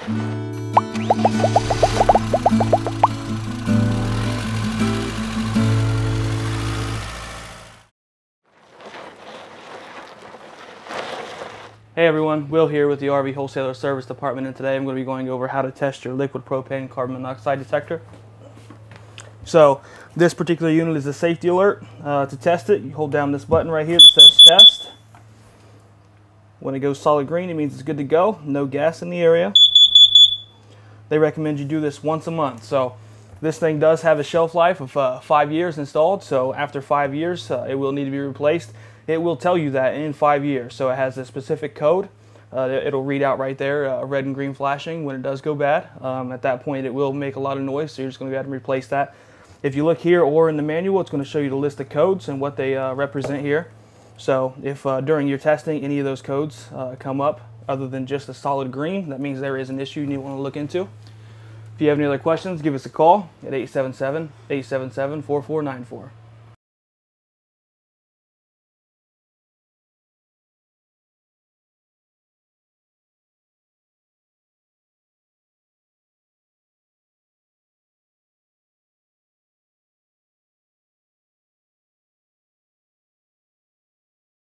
Hey everyone, Will here with the RV Wholesaler Service Department, and today I'm going to be going over how to test your liquid propane carbon monoxide detector. So this particular unit is a safety alert. To test it, you hold down this button right here that says test. When it goes solid green, it means it's good to go, no gas in the area. They recommend you do this once a month. So this thing does have a shelf life of 5 years installed, so after 5 years it will need to be replaced. It will tell you that in 5 years, so it has a specific code. It'll read out right there, red and green flashing when it does go bad. At that point it will make a lot of noise, so you're just going to go ahead and replace that. If you look here or in the manual, it's going to show you the list of codes and what they represent here. So if during your testing any of those codes come up other than just a solid green, that means there is an issue you want to look into. If you have any other questions, give us a call at 877-877-4494.